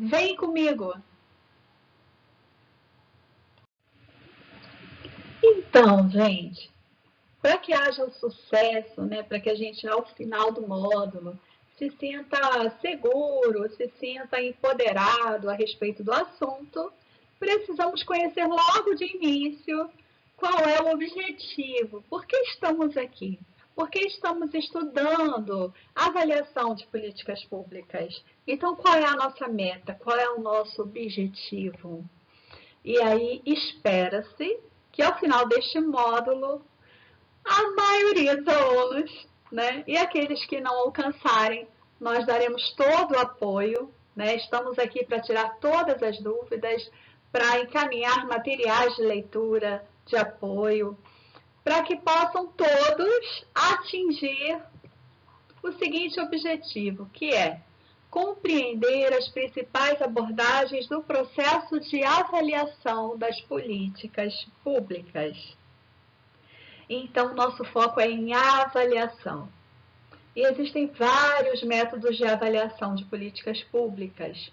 Vem comigo! Então, gente, para que haja o sucesso, né, para que a gente, ao final do módulo, se sinta seguro, se sinta empoderado a respeito do assunto, precisamos conhecer logo de início qual é o objetivo, por que estamos aqui, por que estamos estudando avaliação de políticas públicas. Então, qual é a nossa meta, qual é o nosso objetivo? E aí, espera-se que ao final deste módulo a maioria dos alunos, né? E aqueles que não alcançarem, nós daremos todo o apoio, né? Estamos aqui para tirar todas as dúvidas, para encaminhar materiais de leitura, de apoio, para que possam todos atingir o seguinte objetivo, que é compreender as principais abordagens do processo de avaliação das políticas públicas. Então, nosso foco é em avaliação. E existem vários métodos de avaliação de políticas públicas.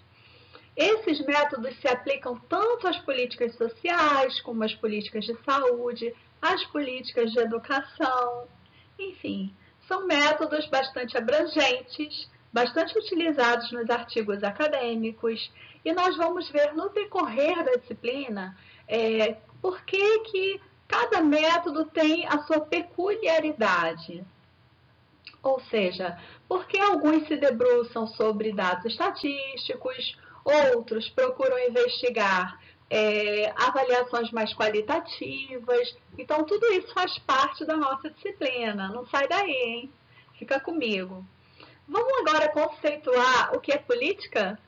Esses métodos se aplicam tanto às políticas sociais, como às políticas de saúde, às políticas de educação. Enfim, são métodos bastante abrangentes, bastante utilizados nos artigos acadêmicos, e nós vamos ver no decorrer da disciplina por que cada método tem a sua peculiaridade. Ou seja, porque alguns se debruçam sobre dados estatísticos, outros procuram investigar avaliações mais qualitativas. Então, tudo isso faz parte da nossa disciplina. Não sai daí, hein? Fica comigo. Vamos agora conceituar o que é política?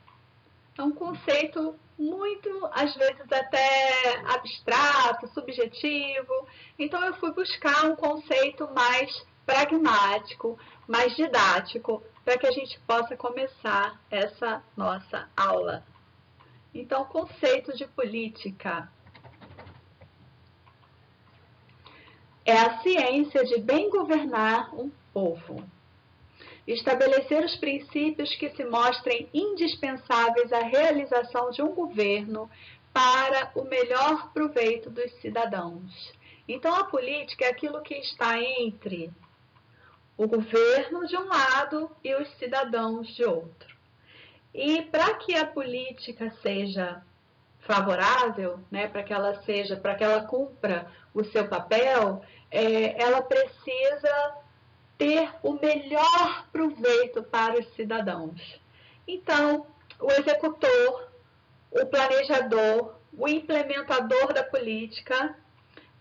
É um conceito muito, às vezes, até abstrato, subjetivo. Então, eu fui buscar um conceito mais pragmático, mais didático, para que a gente possa começar essa nossa aula. Então, conceito de política é a ciência de bem governar um povo. Estabelecer os princípios que se mostrem indispensáveis à realização de um governo para o melhor proveito dos cidadãos. Então, a política é aquilo que está entre o governo de um lado e os cidadãos de outro. E para que a política seja favorável, né, para que ela cumpra o seu papel, ela precisa ter o melhor proveito para os cidadãos. Então, o executor, o planejador, o implementador da política,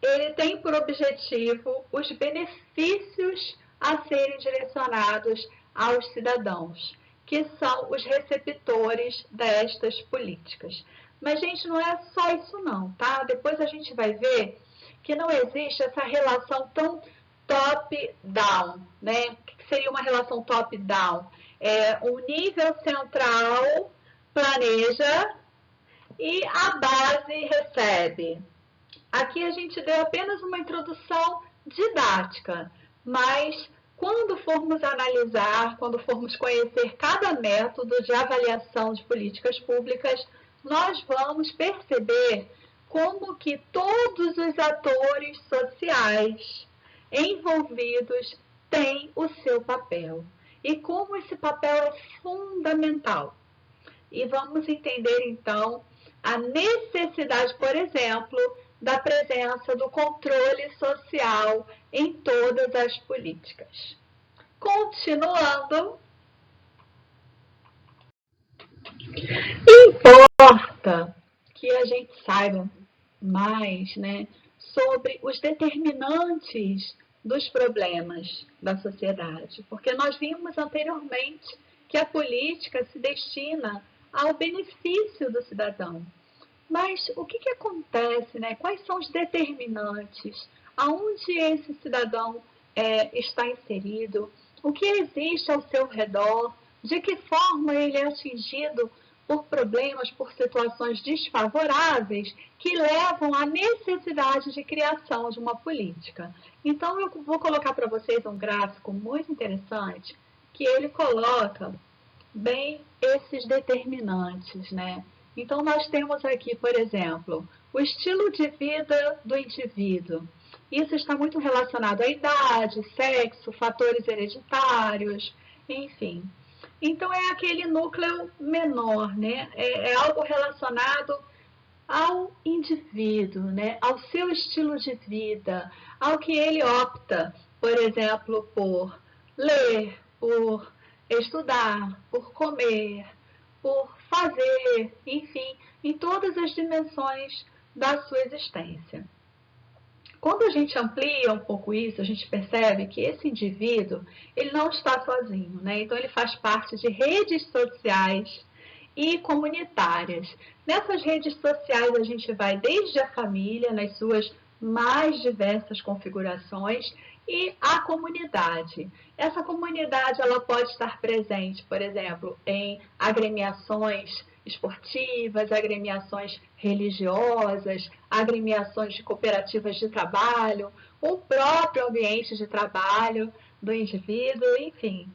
ele tem por objetivo os benefícios a serem direcionados aos cidadãos, que são os receptores destas políticas. Mas, gente, não é só isso não, tá? Depois a gente vai ver que não existe essa relação tão top-down, né? O que seria uma relação top-down? O nível central planeja e a base recebe. Aqui a gente deu apenas uma introdução didática, mas quando formos analisar, quando formos conhecer cada método de avaliação de políticas públicas, nós vamos perceber como que todos os atores sociais envolvidos têm o seu papel e como esse papel é fundamental. E vamos entender então a necessidade, por exemplo, da presença do controle social em todas as políticas. Continuando, importa que a gente saiba mais, né, sobre os determinantes dos problemas da sociedade, porque nós vimos anteriormente que a política se destina ao benefício do cidadão. Mas o que acontece, né? Quais são os determinantes? Aonde esse cidadão está inserido? O que existe ao seu redor? De que forma ele é atingido por problemas, por situações desfavoráveis que levam à necessidade de criação de uma política. Então, eu vou colocar para vocês um gráfico muito interessante que ele coloca bem esses determinantes, né? Então, nós temos aqui, por exemplo, o estilo de vida do indivíduo. Isso está muito relacionado à idade, sexo, fatores hereditários, enfim. Então, é aquele núcleo menor, né? É algo relacionado ao indivíduo, né? Ao seu estilo de vida, ao que ele opta, por exemplo, por ler, por estudar, por comer, por fazer, enfim, em todas as dimensões da sua existência. Quando a gente amplia um pouco isso, a gente percebe que esse indivíduo, ele não está sozinho, né? Então ele faz parte de redes sociais e comunitárias. Nessas redes sociais a gente vai desde a família, nas suas mais diversas configurações, e a comunidade. Essa comunidade ela pode estar presente, por exemplo, em agremiações esportivas, agremiações religiosas, agremiações de cooperativas de trabalho, o próprio ambiente de trabalho do indivíduo, enfim.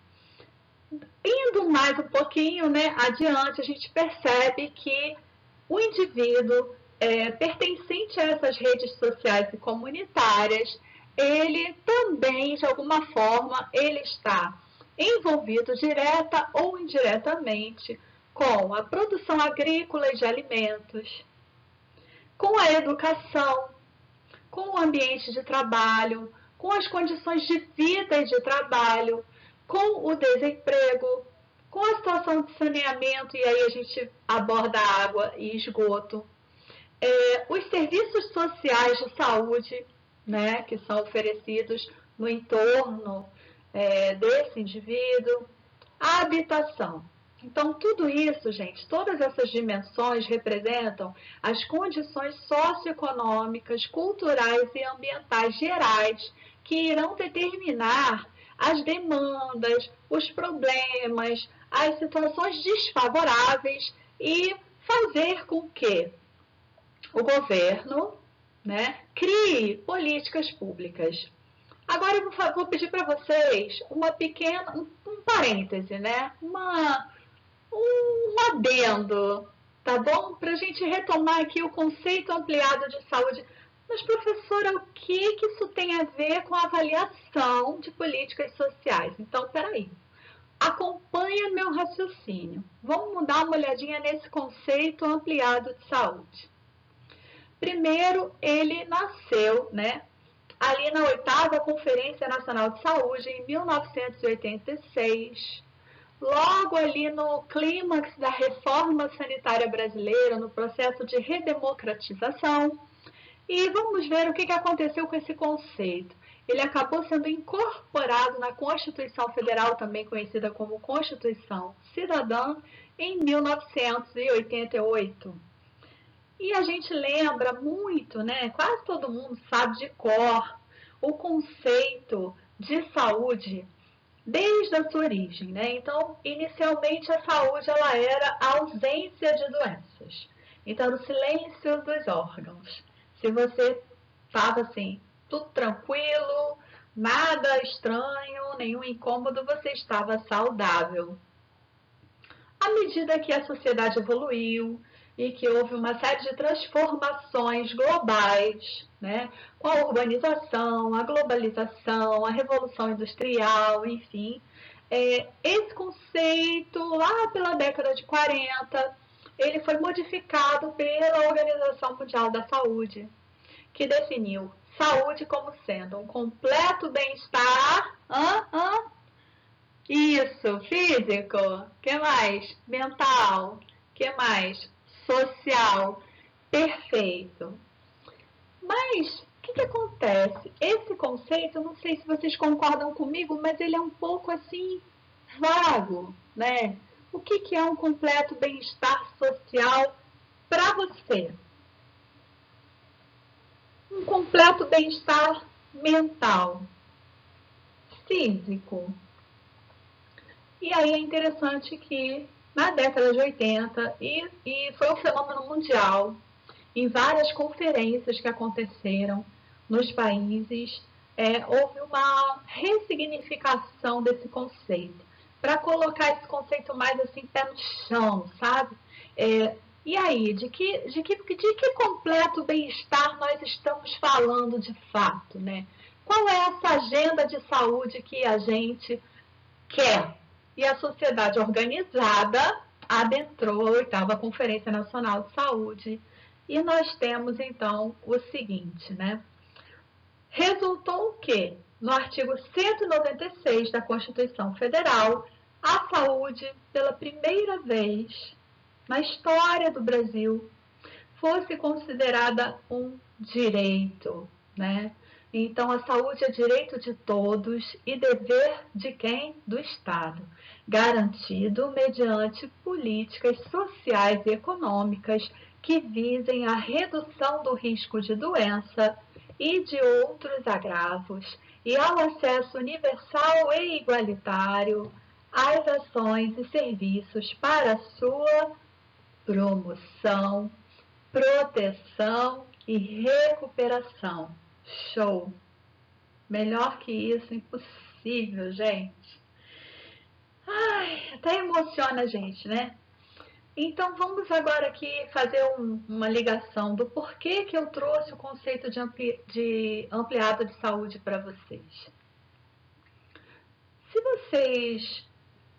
Indo mais um pouquinho, né, adiante, a gente percebe que o indivíduo pertencente a essas redes sociais e comunitárias, ele também, de alguma forma, ele está envolvido direta ou indiretamente com a produção agrícola e de alimentos, com a educação, com o ambiente de trabalho, com as condições de vida e de trabalho, com o desemprego, com a situação de saneamento, e aí a gente aborda água e esgoto, os serviços sociais de saúde, né, que são oferecidos no entorno desse indivíduo, a habitação. Então, tudo isso, gente, todas essas dimensões representam as condições socioeconômicas, culturais e ambientais gerais que irão determinar as demandas, os problemas, as situações desfavoráveis e fazer com que o governo, né, crie políticas públicas. Agora eu vou pedir para vocês um parêntese, né? Um adendo, tá bom? Para a gente retomar aqui o conceito ampliado de saúde. Mas, professora, o que isso tem a ver com a avaliação de políticas sociais? Então, peraí. Acompanha meu raciocínio. Vamos dar uma olhadinha nesse conceito ampliado de saúde. Primeiro, ele nasceu, né, ali na 8ª Conferência Nacional de Saúde, em 1986, logo ali no clímax da reforma sanitária brasileira, no processo de redemocratização. E vamos ver o que aconteceu com esse conceito. Ele acabou sendo incorporado na Constituição Federal, também conhecida como Constituição Cidadã, em 1988. E a gente lembra muito, né? Quase todo mundo sabe de cor o conceito de saúde desde a sua origem, né? Então, inicialmente a saúde ela era a ausência de doenças. Então, o silêncio dos órgãos. Se você estava assim, tudo tranquilo, nada estranho, nenhum incômodo, você estava saudável. À medida que a sociedade evoluiu e que houve uma série de transformações globais, né, com a urbanização, a globalização, a revolução industrial, enfim, esse conceito, lá pela década de 40, ele foi modificado pela Organização Mundial da Saúde, que definiu saúde como sendo um completo bem-estar. Isso, físico. Que mais? Mental. Que mais? Social. Perfeito. Mas o que acontece? Esse conceito, eu não sei se vocês concordam comigo, mas ele é um pouco assim vago, né? O que é um completo bem-estar social para você? Um completo bem-estar mental, físico. E aí é interessante que na década de 80, e foi um fenômeno mundial, em várias conferências que aconteceram nos países, houve uma ressignificação desse conceito. para colocar esse conceito mais assim, pé no chão, sabe? E aí, de que completo bem-estar nós estamos falando de fato, né? Qual é essa agenda de saúde que a gente quer? E a sociedade organizada adentrou a 8ª Conferência Nacional de Saúde. E nós temos, então, o seguinte, né? Resultou que, no artigo 196 da Constituição Federal, a saúde, pela primeira vez na história do Brasil, fosse considerada um direito, né? Então, a saúde é direito de todos e dever de quem? Do Estado, garantido mediante políticas sociais e econômicas que visem a redução do risco de doença e de outros agravos e ao acesso universal e igualitário às ações e serviços para sua promoção, proteção e recuperação. Show! Melhor que isso, impossível, gente. Ai, até emociona a gente, né? Então, vamos agora aqui fazer uma ligação do porquê que eu trouxe o conceito de ampliado de saúde para vocês. Se vocês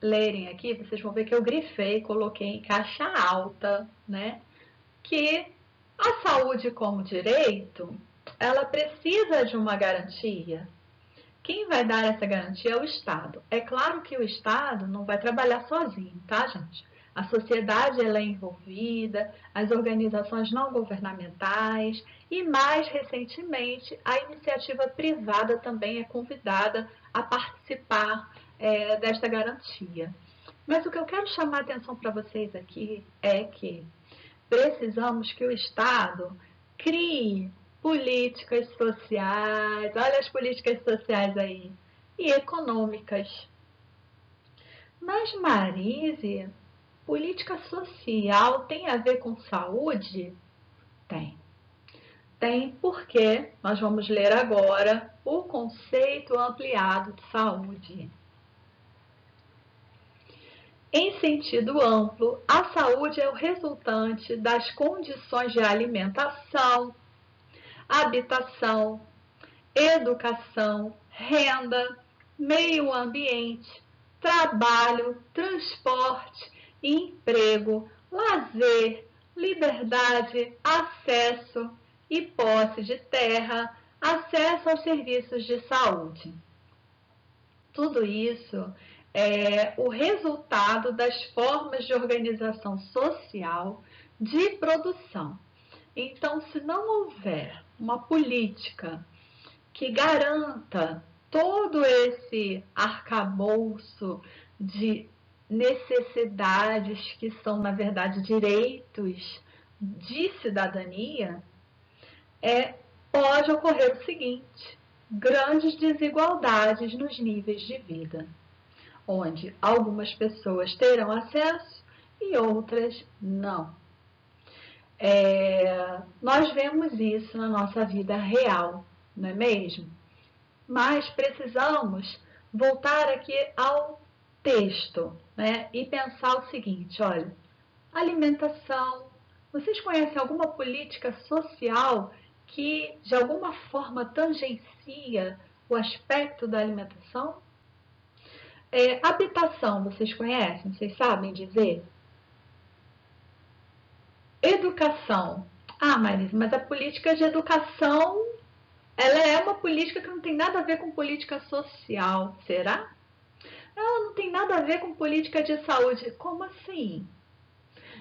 lerem aqui, vocês vão ver que eu grifei, coloquei em caixa alta, né? Que a saúde como direito, ela precisa de uma garantia. Quem vai dar essa garantia é o Estado. É claro que o Estado não vai trabalhar sozinho, tá, gente? A sociedade ela é envolvida, as organizações não governamentais e, mais recentemente, a iniciativa privada também é convidada a participar desta garantia. Mas o que eu quero chamar a atenção para vocês aqui é que precisamos que o Estado crie políticas sociais, olha as políticas sociais aí, e econômicas. Mas, Marise, política social tem a ver com saúde? Tem. Tem porque nós vamos ler agora o conceito ampliado de saúde. Em sentido amplo, a saúde é o resultante das condições de alimentação, habitação, educação, renda, meio ambiente, trabalho, transporte, emprego, lazer, liberdade, acesso e posse de terra, acesso aos serviços de saúde. Tudo isso é o resultado das formas de organização social de produção. Então, se não houver uma política que garanta todo esse arcabouço de necessidades que são, na verdade, direitos de cidadania, pode ocorrer o seguinte: grandes desigualdades nos níveis de vida, onde algumas pessoas terão acesso e outras não. Nós vemos isso na nossa vida real, não é mesmo? Mas precisamos voltar aqui ao texto, né? E pensar o seguinte, olha, alimentação. Vocês conhecem alguma política social que de alguma forma tangencia o aspecto da alimentação? Habitação, vocês conhecem? Vocês sabem dizer? Educação. Ah, Marisa, mas a política de educação, ela é uma política que não tem nada a ver com política social, será? Ela não tem nada a ver com política de saúde. Como assim?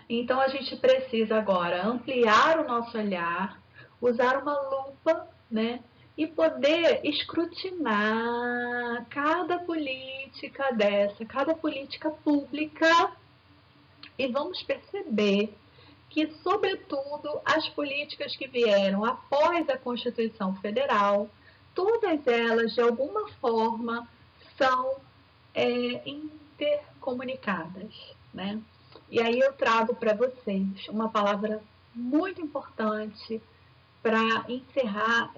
Então, a gente precisa agora ampliar o nosso olhar, usar uma lupa, né? E poder escrutinar cada política dessa, cada política pública, e vamos perceber que, sobretudo, as políticas que vieram após a Constituição Federal, todas elas, de alguma forma, são intercomunicadas, né? E aí eu trago para vocês uma palavra muito importante para encerrar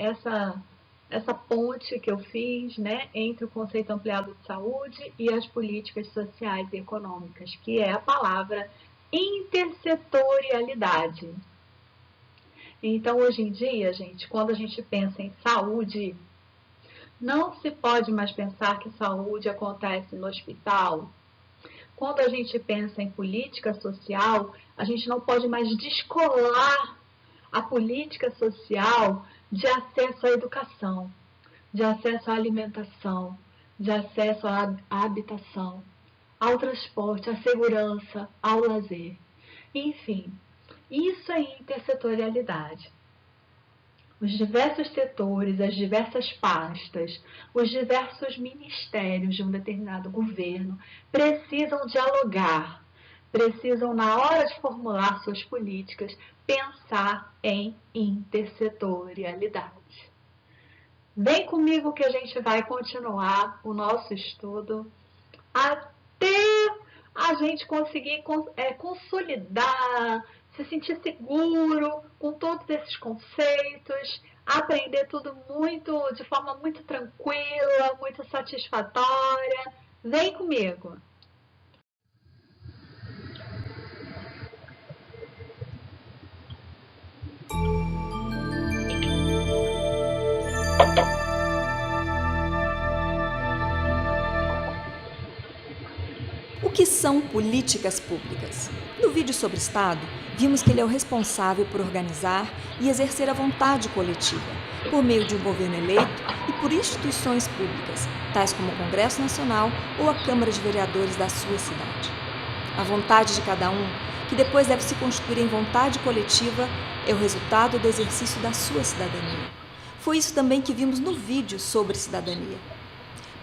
essa ponte que eu fiz, né, entre o conceito ampliado de saúde e as políticas sociais e econômicas, que é a palavra intersetorialidade. Então, hoje em dia, gente, quando a gente pensa em saúde, não se pode mais pensar que saúde acontece no hospital. Quando a gente pensa em política social, a gente não pode mais descolar a política social de acesso à educação, de acesso à alimentação, de acesso à habitação, ao transporte, à segurança, ao lazer. Enfim, isso é intersetorialidade. Os diversos setores, as diversas pastas, os diversos ministérios de um determinado governo precisam dialogar, precisam, na hora de formular suas políticas, pensar em intersetorialidade. Vem comigo que a gente vai continuar o nosso estudo até a gente conseguir consolidar, se sentir seguro com todos esses conceitos, aprender tudo de forma muito tranquila, muito satisfatória. Vem comigo! O que são políticas públicas? No vídeo sobre Estado, vimos que ele é o responsável por organizar e exercer a vontade coletiva, por meio de um governo eleito e por instituições públicas, tais como o Congresso Nacional ou a Câmara de Vereadores da sua cidade. A vontade de cada um, que depois deve se constituir em vontade coletiva, é o resultado do exercício da sua cidadania. Foi isso também que vimos no vídeo sobre cidadania.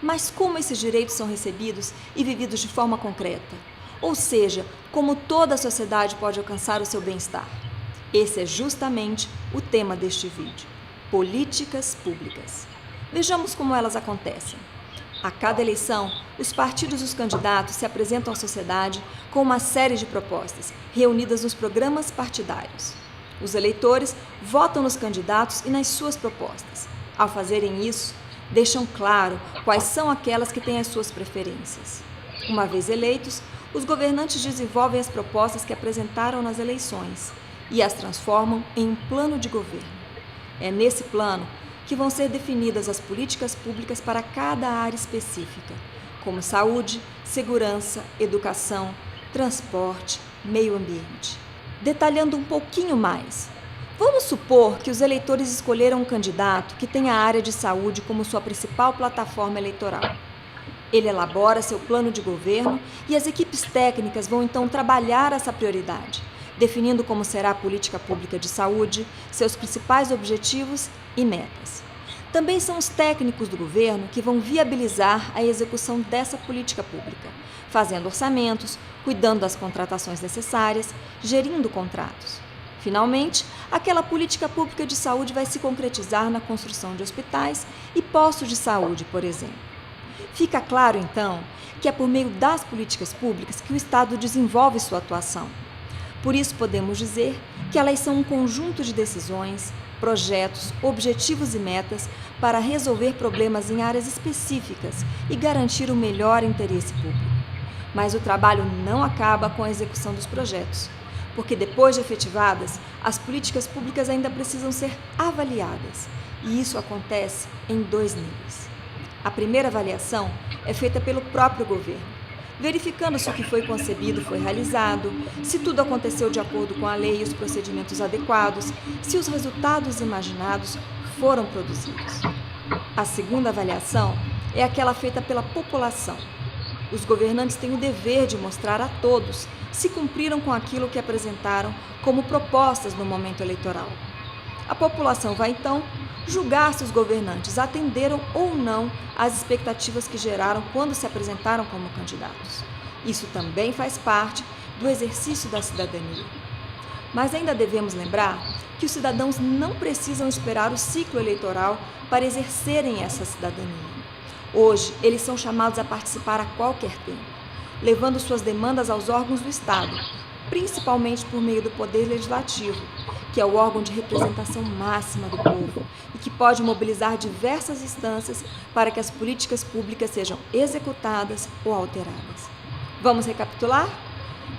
Mas como esses direitos são recebidos e vividos de forma concreta? Ou seja, como toda a sociedade pode alcançar o seu bem-estar? Esse é justamente o tema deste vídeo: políticas públicas. Vejamos como elas acontecem. A cada eleição, os partidos e os candidatos se apresentam à sociedade com uma série de propostas, reunidas nos programas partidários. Os eleitores votam nos candidatos e nas suas propostas. Ao fazerem isso, deixam claro quais são aquelas que têm as suas preferências. Uma vez eleitos, os governantes desenvolvem as propostas que apresentaram nas eleições e as transformam em um plano de governo. É nesse plano que vão ser definidas as políticas públicas para cada área específica, como saúde, segurança, educação, transporte, meio ambiente. Detalhando um pouquinho mais, vamos supor que os eleitores escolheram um candidato que tem a área de saúde como sua principal plataforma eleitoral. Ele elabora seu plano de governo e as equipes técnicas vão então trabalhar essa prioridade, definindo como será a política pública de saúde, seus principais objetivos e metas. Também são os técnicos do governo que vão viabilizar a execução dessa política pública, fazendo orçamentos, cuidando das contratações necessárias, gerindo contratos. Finalmente, aquela política pública de saúde vai se concretizar na construção de hospitais e postos de saúde, por exemplo. Fica claro, então, que é por meio das políticas públicas que o Estado desenvolve sua atuação. Por isso, podemos dizer que elas são um conjunto de decisões, projetos, objetivos e metas para resolver problemas em áreas específicas e garantir o melhor interesse público. Mas o trabalho não acaba com a execução dos projetos, porque depois de efetivadas, as políticas públicas ainda precisam ser avaliadas, e isso acontece em 2 níveis. A primeira avaliação é feita pelo próprio governo, verificando se o que foi concebido foi realizado, se tudo aconteceu de acordo com a lei e os procedimentos adequados, se os resultados imaginados foram produzidos. A segunda avaliação é aquela feita pela população. Os governantes têm o dever de mostrar a todos se cumpriram com aquilo que apresentaram como propostas no momento eleitoral. A população vai, então, julgar se os governantes atenderam ou não às expectativas que geraram quando se apresentaram como candidatos. Isso também faz parte do exercício da cidadania. Mas ainda devemos lembrar que os cidadãos não precisam esperar o ciclo eleitoral para exercerem essa cidadania. Hoje, eles são chamados a participar a qualquer tempo, levando suas demandas aos órgãos do Estado, principalmente por meio do Poder Legislativo, que é o órgão de representação máxima do povo e que pode mobilizar diversas instâncias para que as políticas públicas sejam executadas ou alteradas. Vamos recapitular?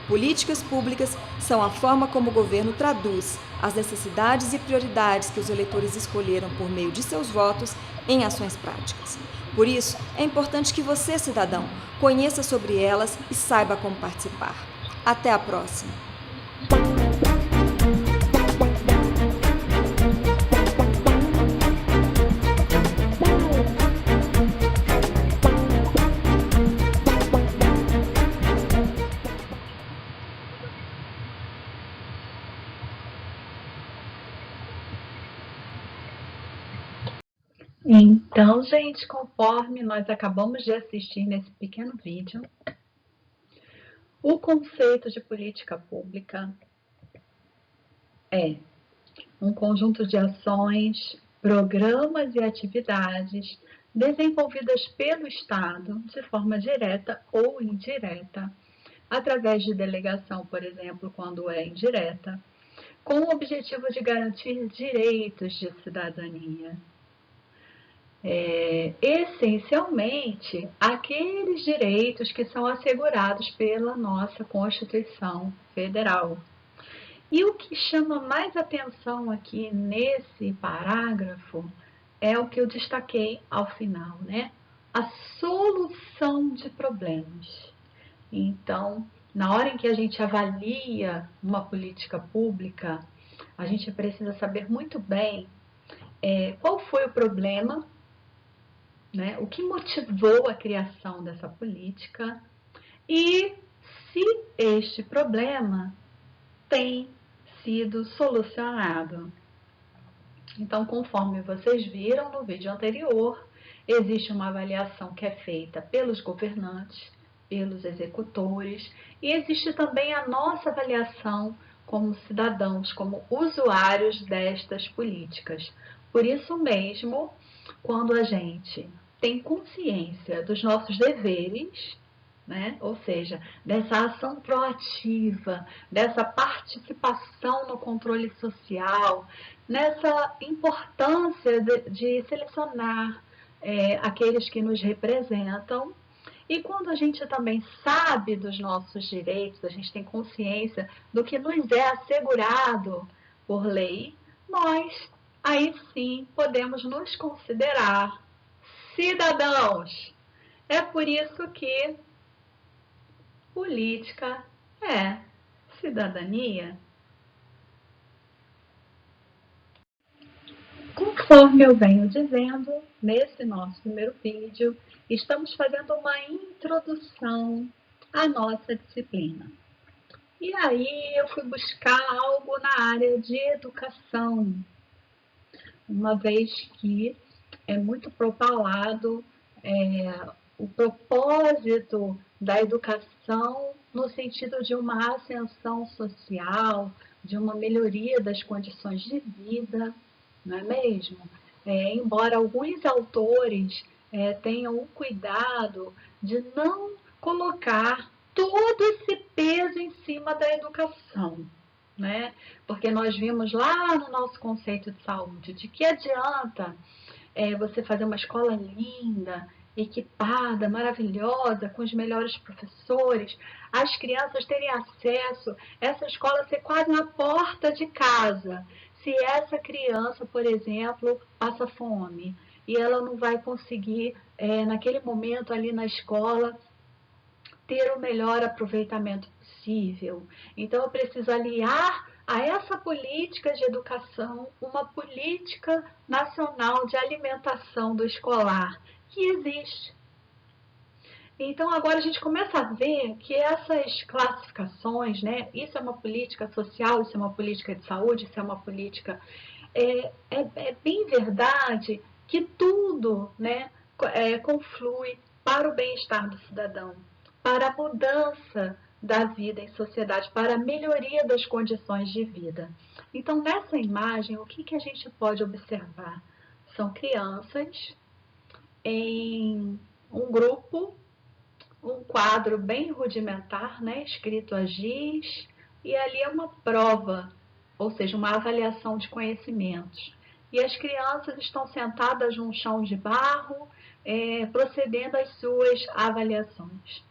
Políticas públicas são a forma como o governo traduz as necessidades e prioridades que os eleitores escolheram por meio de seus votos em ações práticas. Por isso, é importante que você, cidadão, conheça sobre elas e saiba como participar. Até a próxima! Então, gente, conforme nós acabamos de assistir nesse pequeno vídeo, o conceito de política pública é um conjunto de ações, programas e atividades desenvolvidas pelo Estado de forma direta ou indireta, através de delegação, por exemplo, quando é indireta, com o objetivo de garantir direitos de cidadania. Essencialmente, aqueles direitos que são assegurados pela nossa Constituição Federal. E o que chama mais atenção aqui nesse parágrafo é o que eu destaquei ao final, né? A solução de problemas. Então, na hora em que a gente avalia uma política pública, a gente precisa saber muito bem qual foi o problema, né? O que motivou a criação dessa política e se este problema tem sido solucionado. Então, conforme vocês viram no vídeo anterior, existe uma avaliação que é feita pelos governantes, pelos executores, e existe também a nossa avaliação como cidadãos, como usuários destas políticas. Por isso mesmo, quando a gente tem consciência dos nossos deveres, né? Ou seja, dessa ação proativa, dessa participação no controle social, nessa importância de selecionar aqueles que nos representam. E quando a gente também sabe dos nossos direitos, a gente tem consciência do que nos é assegurado por lei, nós aí sim podemos nos considerar cidadãos. É por isso que política é cidadania. Conforme eu venho dizendo, nesse nosso primeiro vídeo, estamos fazendo uma introdução à nossa disciplina. E aí eu fui buscar algo na área de educação, uma vez que é muito propalado o propósito da educação no sentido de uma ascensão social, de uma melhoria das condições de vida, não é mesmo? Embora alguns autores tenham o cuidado de não colocar todo esse peso em cima da educação, né? Porque nós vimos lá no nosso conceito de saúde, de que adianta você fazer uma escola linda, equipada, maravilhosa, com os melhores professores, as crianças terem acesso, essa escola ser quase na porta de casa. Se essa criança, por exemplo, passa fome e ela não vai conseguir, naquele momento ali na escola, ter o melhor aproveitamento possível. Então, eu preciso aliar a essa política de educação uma política nacional de alimentação do escolar, que existe. Então, agora a gente começa a ver que essas classificações, né, isso é uma política social, isso é uma política de saúde, isso é uma política... É bem verdade que tudo, né, conflui para o bem-estar do cidadão, para a mudança da vida em sociedade, para a melhoria das condições de vida. Então, nessa imagem, o que a gente pode observar? São crianças em um grupo, um quadro bem rudimentar, né, escrito a giz, e ali é uma prova, ou seja, uma avaliação de conhecimentos. E as crianças estão sentadas num chão de barro, procedendo às suas avaliações.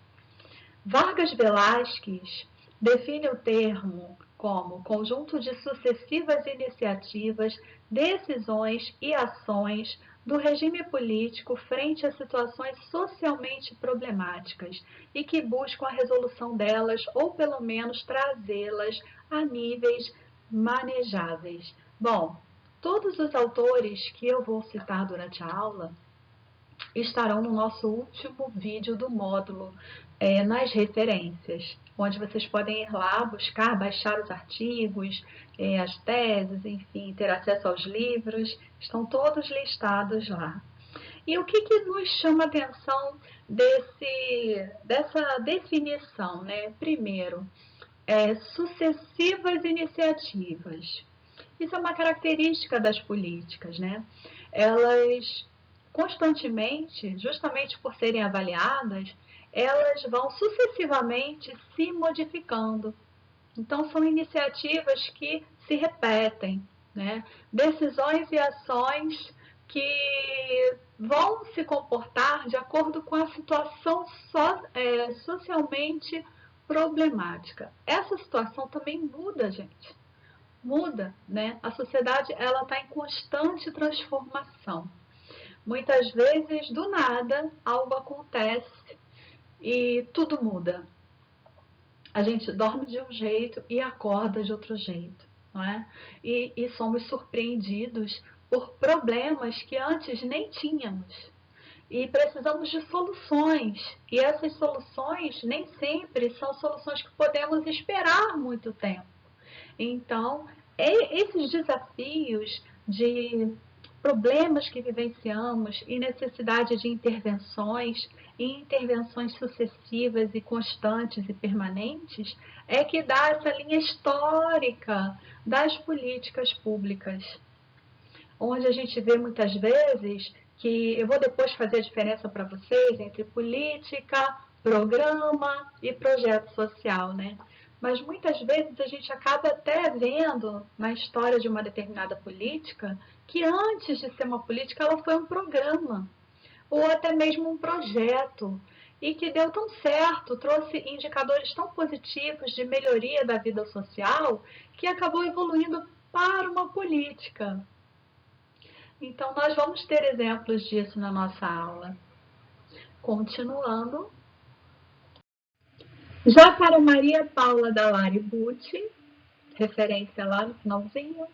Vargas Velasquez define o termo como conjunto de sucessivas iniciativas, decisões e ações do regime político frente a situações socialmente problemáticas e que buscam a resolução delas ou pelo menos trazê-las a níveis manejáveis. Bom, todos os autores que eu vou citar durante a aula estarão no nosso último vídeo do módulo, nas referências, onde vocês podem ir lá buscar, baixar os artigos, as teses, enfim, ter acesso aos livros, estão todos listados lá. E o que nos chama a atenção dessa definição, né? Primeiro, sucessivas iniciativas. Isso é uma característica das políticas, né? Elas constantemente, justamente por serem avaliadas, elas vão sucessivamente se modificando. Então, são iniciativas que se repetem, né? Decisões e ações que vão se comportar de acordo com a situação socialmente problemática. Essa situação também muda, gente. Muda, né? A sociedade ela está em constante transformação. Muitas vezes, do nada, algo acontece e tudo muda. A gente dorme de um jeito e acorda de outro jeito, não é? E somos surpreendidos por problemas que antes nem tínhamos. E precisamos de soluções. E essas soluções nem sempre são soluções que podemos esperar muito tempo. Então, esses desafios de problemas que vivenciamos e necessidade de intervenções, e intervenções sucessivas e constantes e permanentes, é que dá essa linha histórica das políticas públicas, onde a gente vê muitas vezes que, eu vou depois fazer a diferença para vocês entre política, programa e projeto social, né? Mas muitas vezes a gente acaba até vendo na história de uma determinada política que antes de ser uma política ela foi um programa ou até mesmo um projeto e que deu tão certo, trouxe indicadores tão positivos de melhoria da vida social que acabou evoluindo para uma política. Então, nós vamos ter exemplos disso na nossa aula. Continuando. Já para Maria Paula Dallari Bucci, referência lá no finalzinho,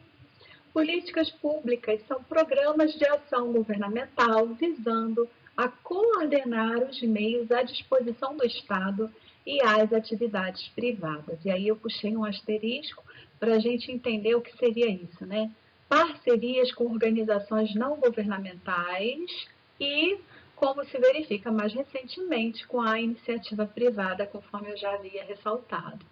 políticas públicas são programas de ação governamental visando a coordenar os meios à disposição do Estado e as atividades privadas. E aí eu puxei um asterisco para a gente entender o que seria isso, né? Parcerias com organizações não governamentais e, como se verifica mais recentemente, com a iniciativa privada, conforme eu já havia ressaltado.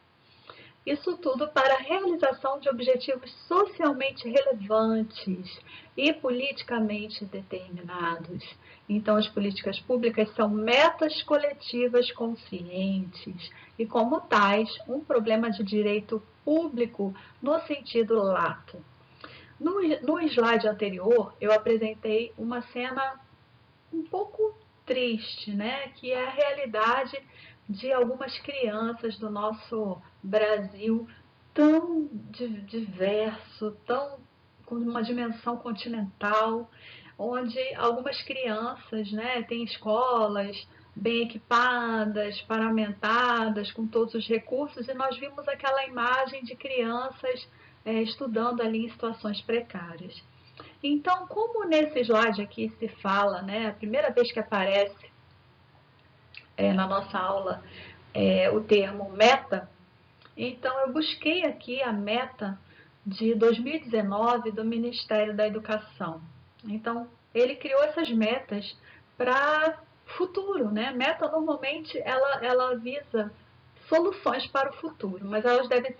Isso tudo para a realização de objetivos socialmente relevantes e politicamente determinados. Então, as políticas públicas são metas coletivas conscientes e, como tais, um problema de direito público no sentido lato. No slide anterior, eu apresentei uma cena um pouco triste, né? Que é a realidade de algumas crianças do nosso Brasil tão diverso, tão com uma dimensão continental, onde algumas crianças, né, têm escolas bem equipadas, paramentadas, com todos os recursos, e nós vimos aquela imagem de crianças estudando ali em situações precárias. Então, como nesse slide aqui se fala, né, a primeira vez que aparece na nossa aula o termo meta, então eu busquei aqui a meta de 2019 do Ministério da Educação. Então, ele criou essas metas para futuro, né? Meta normalmente ela visa soluções para o futuro, mas elas devem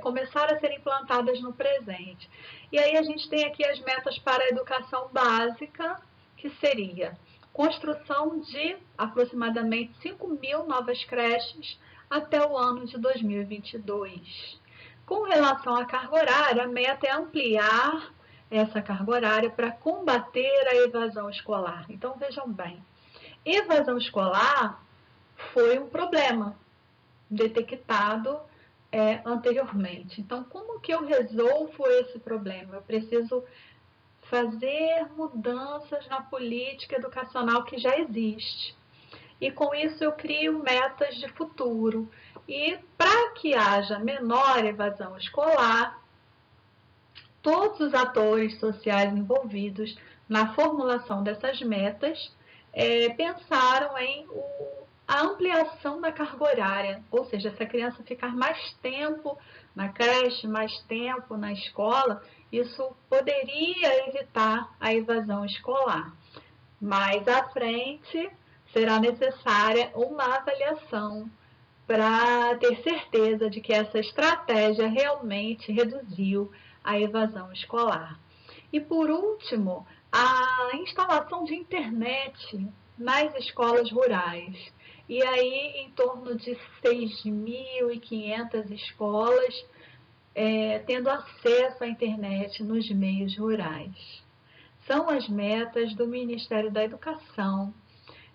começar a ser implantadas no presente. E aí a gente tem aqui as metas para a educação básica, que seria construção de aproximadamente 5.000 novas creches até o ano de 2022. Com relação à carga horária, a meta é ampliar essa carga horária para combater a evasão escolar. Então, vejam bem, evasão escolar foi um problema detectado anteriormente. Então, como que eu resolvo esse problema? Eu preciso fazer mudanças na política educacional que já existe. E com isso eu crio metas de futuro. E para que haja menor evasão escolar, todos os atores sociais envolvidos na formulação dessas metas pensaram em a ampliação da carga horária, ou seja, se a criança ficar mais tempo na creche, mais tempo na escola, isso poderia evitar a evasão escolar. Mais à frente, será necessária uma avaliação para ter certeza de que essa estratégia realmente reduziu a evasão escolar. E, por último, a instalação de internet nas escolas rurais. E aí, em torno de 6.500 escolas tendo acesso à internet nos meios rurais. São as metas do Ministério da Educação,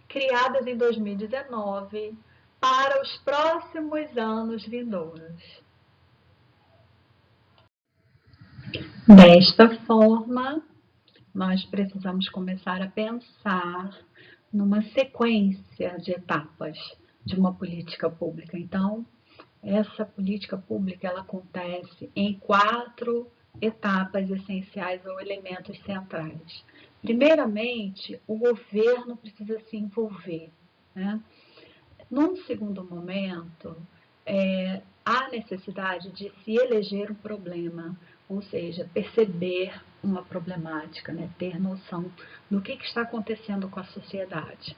criadas em 2019, para os próximos anos vindouros. Desta forma, nós precisamos começar a pensar numa sequência de etapas de uma política pública. Então, essa política pública ela acontece em 4 etapas essenciais ou elementos centrais. Primeiramente, o governo precisa se envolver, né? Num segundo momento, há necessidade de se eleger um problema, ou seja, perceber uma problemática, né? Ter noção do que está acontecendo com a sociedade.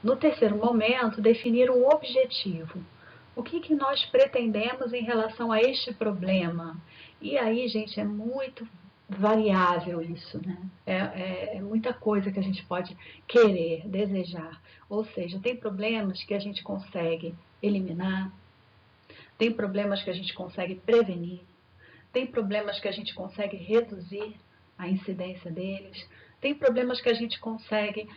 No terceiro momento, definir um objetivo. O que nós pretendemos em relação a este problema? E aí, gente, é muito variável isso, né? É muita coisa que a gente pode querer, desejar. Ou seja, tem problemas que a gente consegue eliminar, tem problemas que a gente consegue prevenir, tem problemas que a gente consegue reduzir a incidência deles, tem problemas que a gente consegue,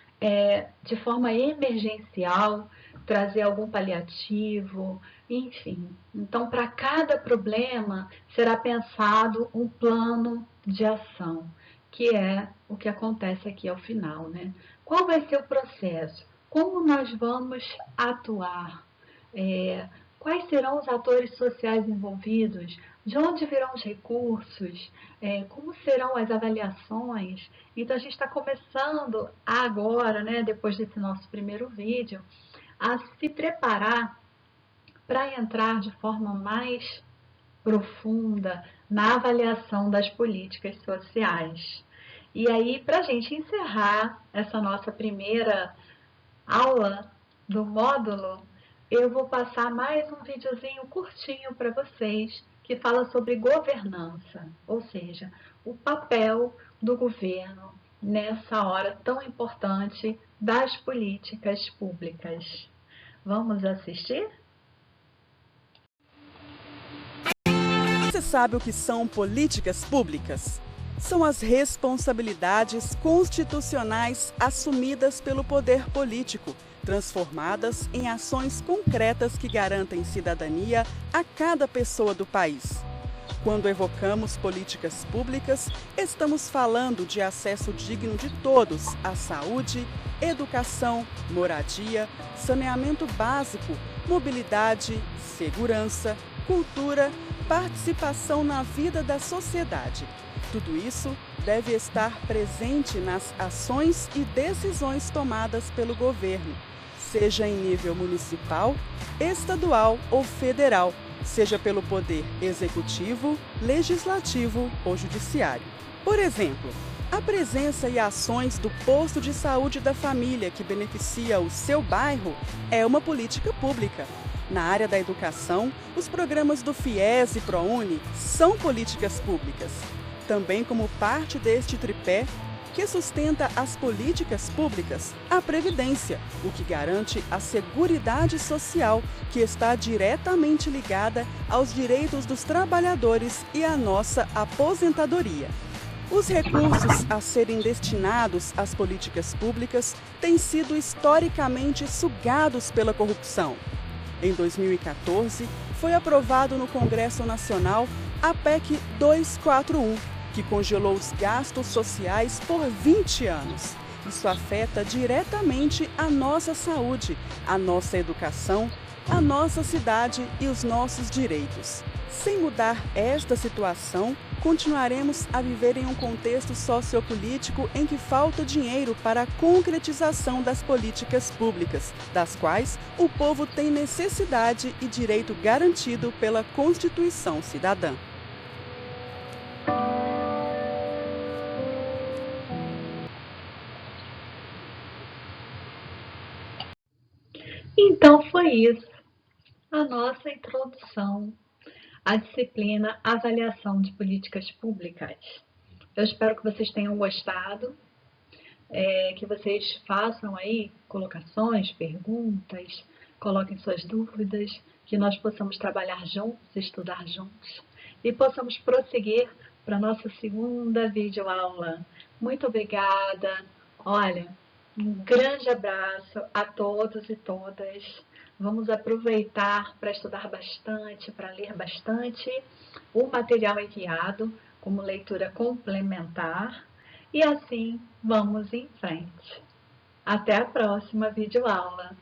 de forma emergencial, trazer algum paliativo, enfim. Então, para cada problema, será pensado um plano de ação, que é o que acontece aqui ao final, né? Qual vai ser o processo? Como nós vamos atuar? Quais serão os atores sociais envolvidos? De onde virão os recursos? Como serão as avaliações? Então, a gente está começando agora, né, depois desse nosso primeiro vídeo, a se preparar para entrar de forma mais profunda na avaliação das políticas sociais. E aí, para a gente encerrar essa nossa primeira aula do módulo, eu vou passar mais um videozinho curtinho para vocês que fala sobre governança, ou seja, o papel do governo nessa hora tão importante das políticas públicas. Vamos assistir? Você sabe o que são políticas públicas? São as responsabilidades constitucionais assumidas pelo poder político, transformadas em ações concretas que garantem cidadania a cada pessoa do país. Quando evocamos políticas públicas, estamos falando de acesso digno de todos à saúde, educação, moradia, saneamento básico, mobilidade, segurança, cultura, participação na vida da sociedade. Tudo isso deve estar presente nas ações e decisões tomadas pelo governo, seja em nível municipal, estadual ou federal, seja pelo poder executivo, legislativo ou judiciário. Por exemplo, a presença e ações do posto de saúde da família que beneficia o seu bairro é uma política pública. Na área da educação, os programas do FIES e ProUni são políticas públicas. Também como parte deste tripé, que sustenta as políticas públicas? A Previdência, o que garante a seguridade social, que está diretamente ligada aos direitos dos trabalhadores e à nossa aposentadoria. Os recursos a serem destinados às políticas públicas têm sido historicamente sugados pela corrupção. Em 2014, foi aprovado no Congresso Nacional a PEC 241, que congelou os gastos sociais por 20 anos. Isso afeta diretamente a nossa saúde, a nossa educação, a nossa cidade e os nossos direitos. Sem mudar esta situação, continuaremos a viver em um contexto sociopolítico em que falta dinheiro para a concretização das políticas públicas, das quais o povo tem necessidade e direito garantido pela Constituição Cidadã. Então foi isso, a nossa introdução à disciplina Avaliação de Políticas Públicas. Eu espero que vocês tenham gostado, que vocês façam aí colocações, perguntas, coloquem suas dúvidas, que nós possamos trabalhar juntos, estudar juntos e possamos prosseguir para a nossa segunda videoaula. Muito obrigada. Olha, um grande abraço a todos e todas. Vamos aproveitar para estudar bastante, para ler bastante o material enviado como leitura complementar e assim vamos em frente. Até a próxima videoaula.